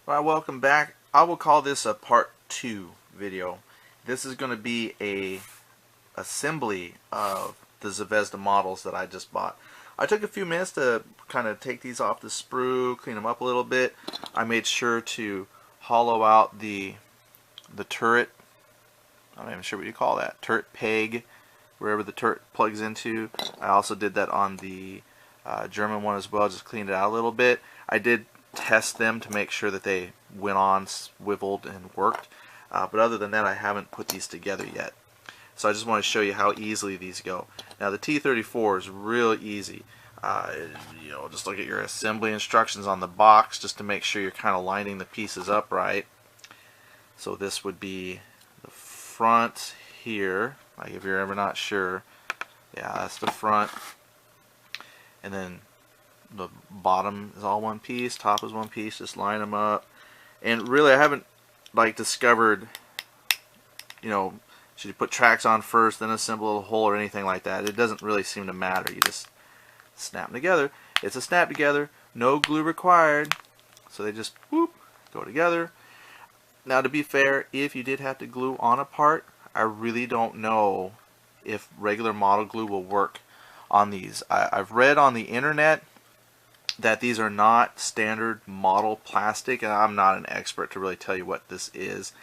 Well, welcome back. I will call this a part 2 video. This is going to be a assembly of the Zvezda models that I just bought. I took a few minutes to kind of take these off the sprue, clean them up a little bit. I made sure to hollow out the turret. I'm not even sure what you call that. Turret peg, wherever the turret plugs into. I also did that on the German one as well, just cleaned it out a little bit. I did test them to make sure that they went on, swiveled, and worked. But other than that, I haven't put these together yet. So I just want to show you how easily these go. Now the T-34 is real easy. Just look at your assembly instructions on the box just to make sure you're kind of lining the pieces up right. So this would be the front here, like if you're ever not sure. Yeah, that's the front. And then the bottom is all one piece, top is one piece, just line them up. And really I haven't discovered, should you put tracks on first, then assemble the whole or anything like that. It doesn't really seem to matter. You just snap them together. It's a snap together, no glue required. So they just whoop, go together. Now to be fair, if you did have to glue on a part, I really don't know if regular model glue will work on these. I've read on the internet that these are not standard model plastic, and I'm not an expert to really tell you what this is.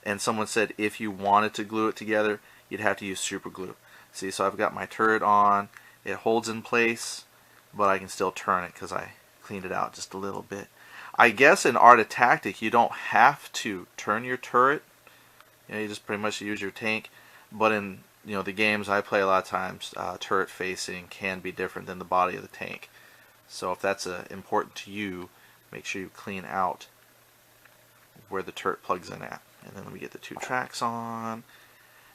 And someone said if you wanted to glue it together, you'd have to use super glue. See, so I've got my turret on, it holds in place, but I can still turn it because I cleaned it out just a little bit. I guess in Art of Tactic you don't have to turn your turret, you just pretty much use your tank, but in the games I play a lot of times, turret facing can be different than the body of the tank. So if that's important to you, make sure you clean out where the turret plugs in at. And then let me get the two tracks on.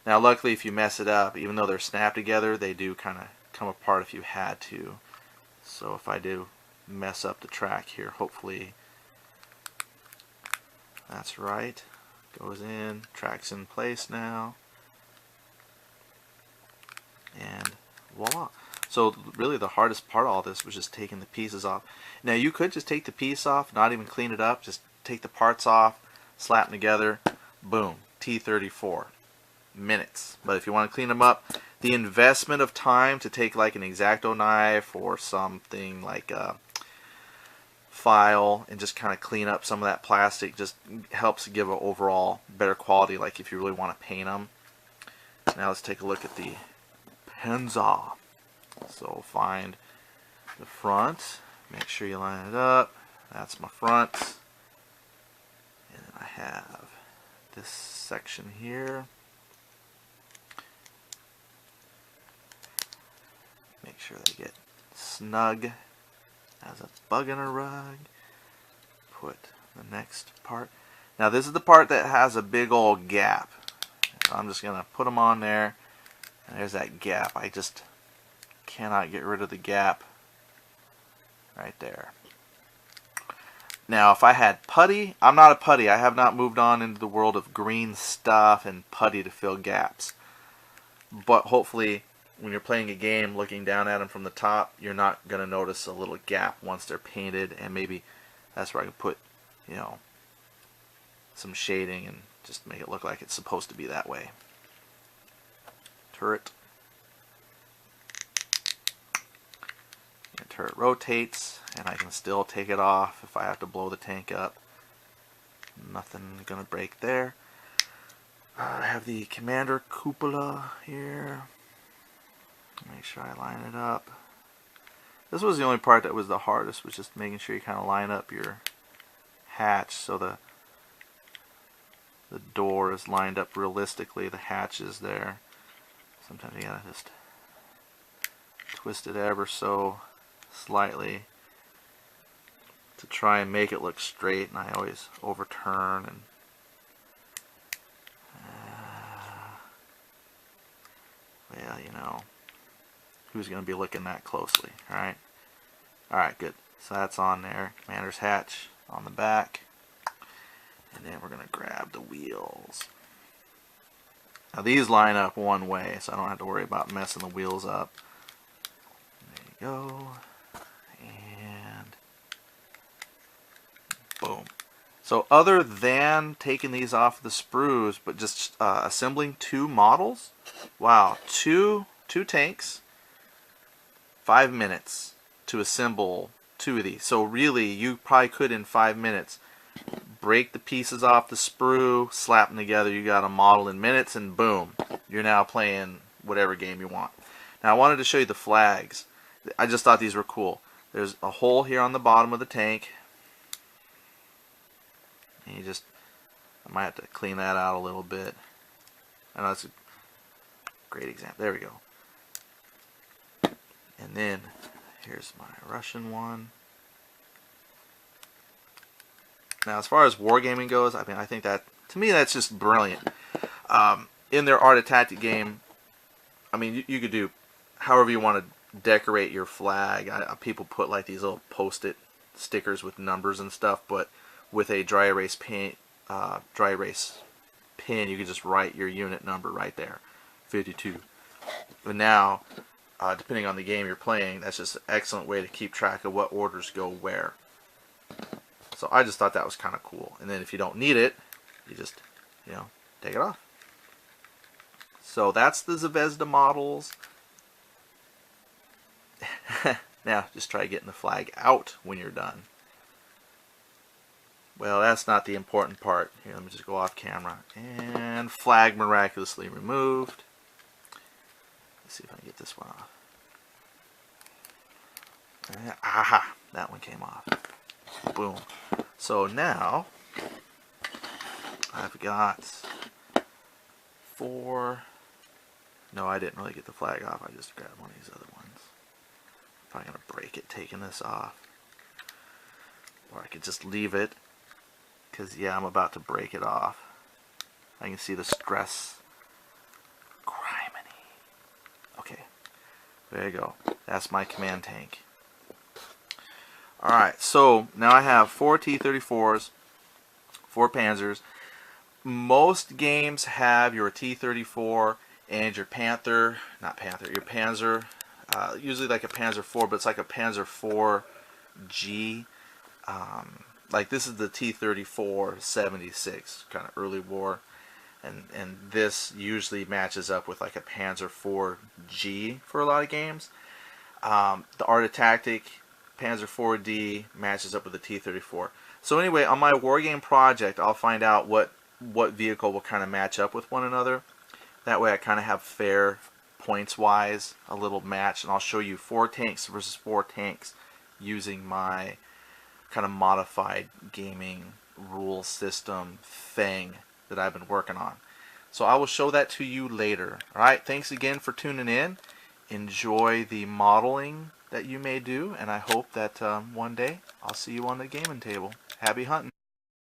Now luckily if you mess it up, even though they're snapped together, they do kind of come apart if you had to. So if I do mess up the track here, hopefully that's right. Goes in, track's in place now. And voila. So really the hardest part of all this was just taking the pieces off. Now you could just take the piece off, not even clean it up, just take the parts off, slap them together, boom, T-34. Minutes. But if you want to clean them up, the investment of time to take like an X-Acto knife or something like a file and just kind of clean up some of that plastic just helps give an overall better quality, like if you really want to paint them. Now let's take a look at the Panzer. So find the front, make sure you line it up. That's my front. And then I have this section here. Make sure they get snug as a bug in a rug. Put the next part. Now this is the part that has a big old gap. So I'm just going to put them on there. And there's that gap. I just cannot get rid of the gap right there. Now if I had putty, I'm not a putty. I have not moved on into the world of green stuff and putty to fill gaps. But hopefully when you're playing a game looking down at them from the top, you're not going to notice a little gap once they're painted, and maybe that's where I can put some shading and just make it look like it's supposed to be that way. Turret. Turret rotates, and I can still take it off if I have to blow the tank up. Nothing gonna break there. I have the commander cupola here. Make sure I line it up. This was the only part that was the hardest, was just making sure you kind of line up your hatch so the door is lined up realistically. The hatch is there. Sometimes you gotta just twist it ever so slightly to try and make it look straight, and I always overturn and well, who's going to be looking that closely, alright? Alright, good. So that's on there. Commander's hatch on the back. And then we're going to grab the wheels. Now these line up one way, so I don't have to worry about messing the wheels up. There you go. And boom. So other than taking these off the sprues, but just assembling 2 models, wow, two tanks, 5 minutes to assemble 2 of these. So really, you probably could in 5 minutes break the pieces off the sprue, slap them together, you got a model in minutes, and boom, you're now playing whatever game you want. Now I wanted to show you the flags. I just thought these were cool. There's a hole here on the bottom of the tank. And you just, I might have to clean that out a little bit. I know that's a great example. There we go. And then here's my Russian one. Now, as far as wargaming goes, I mean, I think that, to me, that's just brilliant. In their Art of Tactic game, I mean, you could do however you want to decorate your flag. People put like these little post-it stickers with numbers and stuff, but with a dry erase pin, you can just write your unit number right there, 52. But now, depending on the game you're playing, that's just an excellent way to keep track of what orders go where. So I just thought that was kind of cool. And then if you don't need it, you just, take it off. So that's the Zvezda models. Now, just try getting the flag out when you're done. Well, that's not the important part. Here, let me just go off camera. And flag miraculously removed. Let's see if I can get this one off. Aha! That one came off. Boom. So now, I've got 4... No, I didn't really get the flag off. I just grabbed one of these other ones. Probably going to break it taking this off. Or I could just leave it. Because, yeah, I'm about to break it off. I can see the stress. Criminy. Okay. There you go. That's my command tank. Alright, so now I have 4 T-34s, 4 Panzers. Most games have your T-34 and your Panther, your Panzer, usually like a Panzer IV, but it's like a Panzer IV-G. Like this is the T-34 76, kind of early war, and this usually matches up with like a Panzer IV-G for a lot of games. The Art of Tactic Panzer IV-D matches up with the T-34. So anyway, on my wargame project, I'll find out what vehicle will kind of match up with one another. That way I kind of have fair, points-wise, a little match, and I'll show you 4 tanks versus 4 tanks using my kind of modified gaming rule system thing that I've been working on. So I will show that to you later. Alright, thanks again for tuning in. Enjoy the modeling that you may do, and I hope that one day I'll see you on the gaming table. Happy hunting.